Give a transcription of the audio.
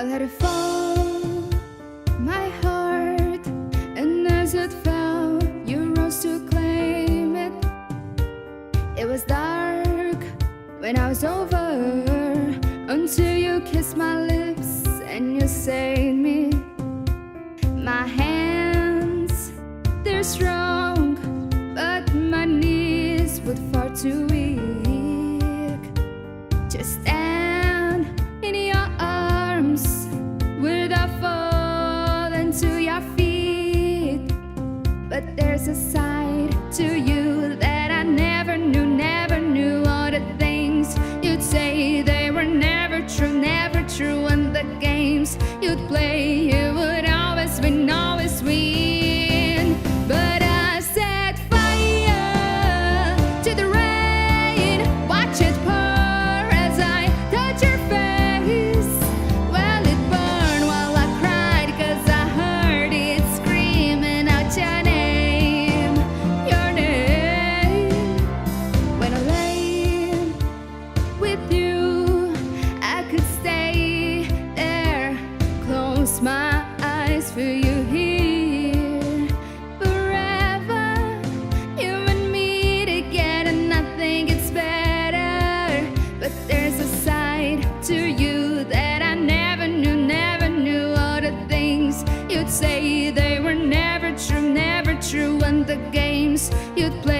I let it fall, my heart, and as it fell, you rose to claim it. It was dark when I was over, until you kissed my lips and you saved me. My hands, they're strong, but my knees were far too weak to stand in your arms without falling to your feet. But there's a side to you that I never knew. All the things you'd say, they were never true. And the games you'd play, you would always win. But I set fire to the rain, watch it pour as I touch your face. Well, it burned while I cried, 'cause I heard it screaming out your name. When I lay with you, I could stay there, close my eyes, feel you here forever. You and me together, nothing gets better. But there's a side to you that I never knew. All the things you'd say, they were never true. And the games you'd play,